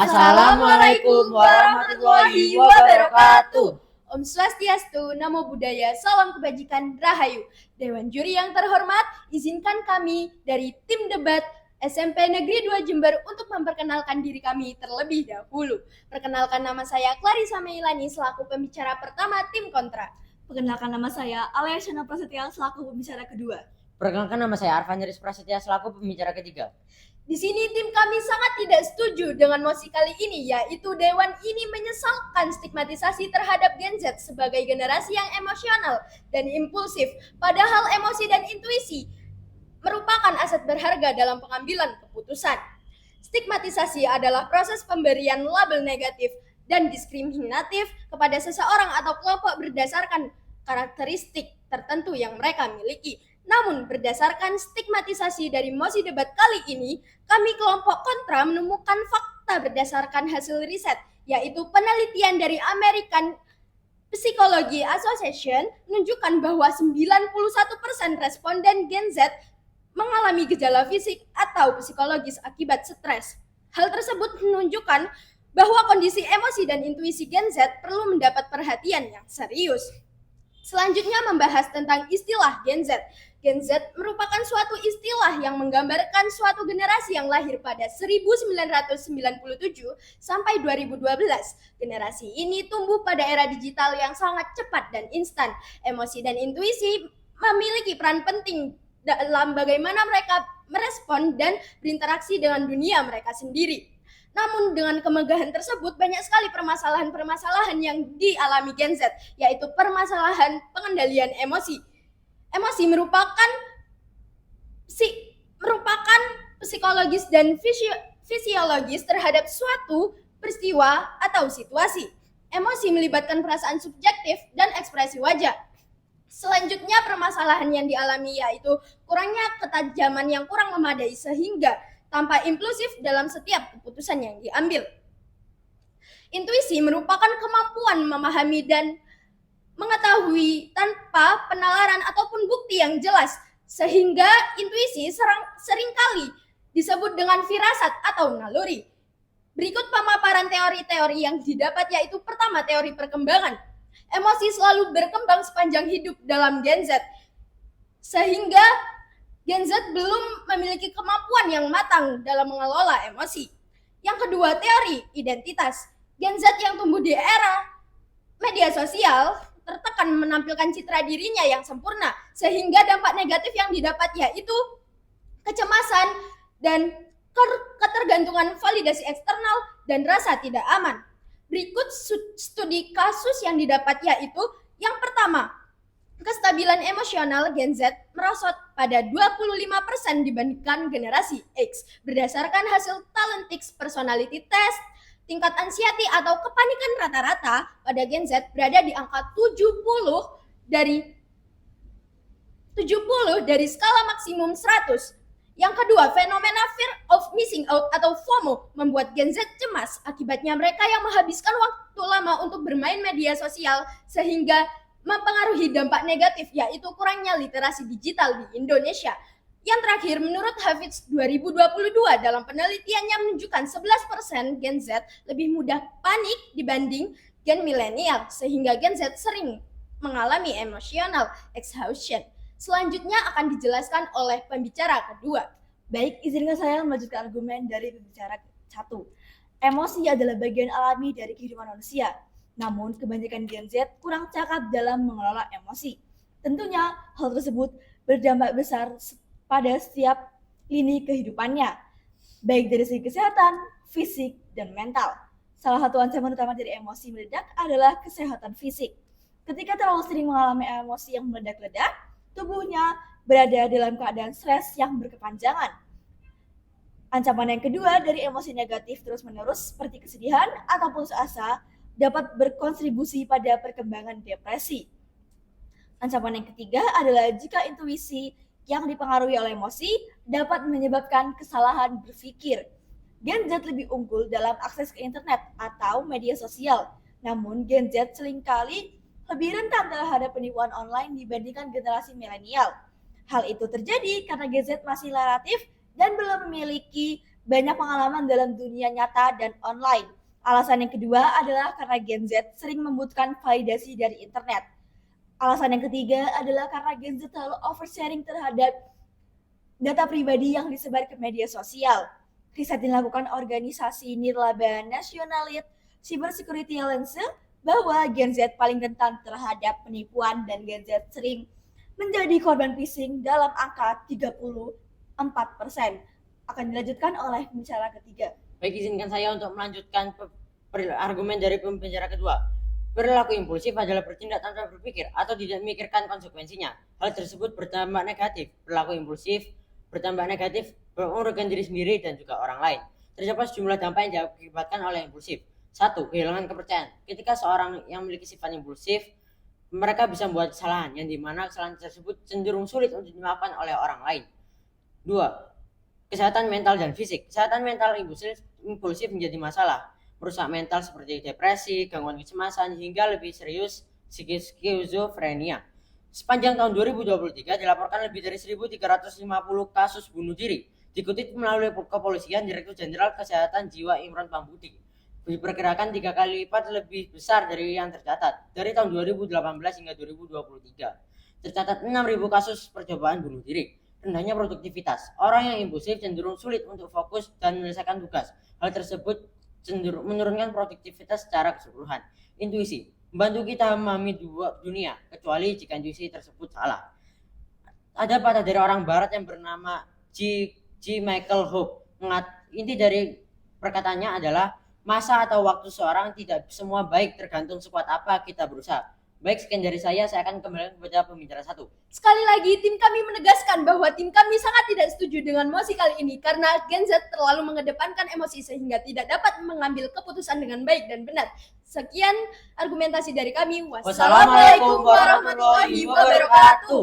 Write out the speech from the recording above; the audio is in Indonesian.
Assalamualaikum warahmatullahi wabarakatuh. Om Swastiastu, Namo Buddhaya, Salam Kebajikan, Rahayu. Dewan Juri yang terhormat, izinkan kami dari tim debat SMP Negeri 2 Jember untuk memperkenalkan diri kami terlebih dahulu. Perkenalkan, nama saya Clarissa Meilani selaku pembicara pertama tim kontra. Perkenalkan, nama saya Alea Shana Prasetya selaku pembicara kedua. Perkenalkan, nama saya Arvan Yaris Prasetya selaku pembicara ketiga. Di sini tim kami sangat tidak setuju dengan mosi kali ini, yaitu Dewan ini menyesalkan stigmatisasi terhadap Gen Z sebagai generasi yang emosional dan impulsif, padahal emosi dan intuisi merupakan aset berharga dalam pengambilan keputusan. Stigmatisasi adalah proses pemberian label negatif dan diskriminatif kepada seseorang atau kelompok berdasarkan karakteristik tertentu yang mereka miliki. Namun, berdasarkan stigmatisasi dari mosi debat kali ini, kami kelompok kontra menemukan fakta berdasarkan hasil riset, yaitu penelitian dari American Psychology Association menunjukkan bahwa 91% responden Gen Z mengalami gejala fisik atau psikologis akibat stres. Hal tersebut menunjukkan bahwa kondisi emosi dan intuisi Gen Z perlu mendapat perhatian yang serius. Selanjutnya membahas tentang istilah Gen Z. Gen Z merupakan suatu istilah yang menggambarkan suatu generasi yang lahir pada 1997 sampai 2012. Generasi ini tumbuh pada era digital yang sangat cepat dan instan. Emosi dan intuisi memiliki peran penting dalam bagaimana mereka merespon dan berinteraksi dengan dunia mereka sendiri. Namun dengan kemegahan tersebut banyak sekali permasalahan-permasalahan yang dialami Gen Z, yaitu permasalahan pengendalian emosi. Emosi merupakan psikologis dan fisiologis terhadap suatu peristiwa atau situasi. Emosi melibatkan perasaan subjektif dan ekspresi wajah. Selanjutnya permasalahan yang dialami yaitu kurangnya ketajaman yang kurang memadai sehingga tampak impulsif dalam setiap keputusan yang diambil. Intuisi merupakan kemampuan memahami dan mengetahui tanpa penalaran ataupun bukti yang jelas, sehingga intuisi seringkali disebut dengan firasat atau naluri. Berikut pemaparan teori-teori yang didapat, yaitu pertama, teori perkembangan. Emosi selalu berkembang sepanjang hidup dalam Gen Z, sehingga Gen Z belum memiliki kemampuan yang matang dalam mengelola emosi. Yang kedua, teori identitas. Gen Z yang tumbuh di era media sosial tertekan menampilkan citra dirinya yang sempurna, sehingga dampak negatif yang didapat yaitu kecemasan dan ketergantungan validasi eksternal dan rasa tidak aman. Berikut studi kasus yang didapat yaitu yang pertama, kestabilan emosional Gen Z merosot pada 25% dibandingkan generasi X. Berdasarkan hasil Talentix Personality Test, tingkat anxiety atau kepanikan rata-rata pada Gen Z berada di angka 70 dari skala maksimum 100. Yang kedua, fenomena fear of missing out atau FOMO membuat Gen Z cemas. Akibatnya mereka yang menghabiskan waktu lama untuk bermain media sosial sehingga mempengaruhi dampak negatif, yaitu kurangnya literasi digital di Indonesia. Yang terakhir, menurut Hafiz 2022 dalam penelitiannya menunjukkan 11% Gen Z lebih mudah panik dibanding Gen milenial, sehingga Gen Z sering mengalami emotional exhaustion. Selanjutnya akan dijelaskan oleh pembicara kedua. Baik, izinkan saya melanjutkan argumen dari pembicara satu. Emosi adalah bagian alami dari kehidupan manusia. Namun, kebanyakan Gen Z kurang cakap dalam mengelola emosi. Tentunya, hal tersebut berdampak besar pada setiap lini kehidupannya, baik dari segi kesehatan, fisik, dan mental. Salah satu ancaman utama dari emosi meledak adalah kesehatan fisik. Ketika terlalu sering mengalami emosi yang meledak-ledak, tubuhnya berada dalam keadaan stres yang berkepanjangan. Ancaman yang kedua dari emosi negatif terus-menerus seperti kesedihan atau putus asa dapat berkontribusi pada perkembangan depresi. Ancaman yang ketiga adalah jika intuisi yang dipengaruhi oleh emosi dapat menyebabkan kesalahan berpikir. Gen Z lebih unggul dalam akses ke internet atau media sosial, namun Gen Z seringkali lebih rentan terhadap penipuan online dibandingkan generasi milenial. Hal itu terjadi karena Gen Z masih relatif dan belum memiliki banyak pengalaman dalam dunia nyata dan online. Alasan yang kedua adalah karena Gen Z sering membutuhkan validasi dari internet. Alasan yang ketiga adalah karena Gen Z terlalu oversharing terhadap data pribadi yang disebar ke media sosial. Riset dilakukan organisasi nirlaba Nationalit Cyber Security Alliance bahwa Gen Z paling rentan terhadap penipuan dan Gen Z sering menjadi korban phishing dalam angka 34%. Akan dilanjutkan oleh pembicara ketiga. Baik, izinkan saya untuk melanjutkan argumen dari pembicara kedua. Perilaku impulsif adalah bertindak tanpa berpikir atau tidak memikirkan konsekuensinya. Hal tersebut berdampak negatif. Perilaku impulsif bertambah negatif merugikan diri sendiri dan juga orang lain. Terdapat sejumlah dampak yang diakibatkan oleh impulsif. 1. Kehilangan kepercayaan. Ketika seorang yang memiliki sifat impulsif, mereka bisa membuat kesalahan yang dimana kesalahan tersebut cenderung sulit untuk dimaafkan oleh orang lain. 2. Kesehatan mental dan fisik. Kesehatan mental impulsif menjadi masalah, merusak mental seperti depresi, gangguan kecemasan, hingga lebih serius skizofrenia. Sepanjang tahun 2023 dilaporkan lebih dari 1.350 kasus bunuh diri. Dikutip melalui kepolisian, Direktur Jenderal Kesehatan Jiwa Imron Pambudi diperkirakan 3 kali lipat lebih besar dari yang tercatat. Dari tahun 2018 hingga 2023 tercatat 6.000 kasus percobaan bunuh diri. Rendahnya produktivitas. Orang yang impulsif cenderung sulit untuk fokus dan menyelesaikan tugas. Hal tersebut cenderung menurunkan produktivitas secara keseluruhan. Intuisi membantu kita memahami dunia, kecuali jika intuisi tersebut salah. Ada patah dari orang barat yang bernama G. Michael Hope. Inti dari perkataannya adalah masa atau waktu seorang tidak semua baik, tergantung sekuat apa kita berusaha. Baik, sekian dari saya akan kembali kepada pembicara satu. Sekali lagi, tim kami menegaskan bahwa tim kami sangat tidak setuju dengan mosi kali ini karena Gen Z terlalu mengedepankan emosi sehingga tidak dapat mengambil keputusan dengan baik dan benar. Sekian argumentasi dari kami. Wassalamualaikum warahmatullahi wabarakatuh.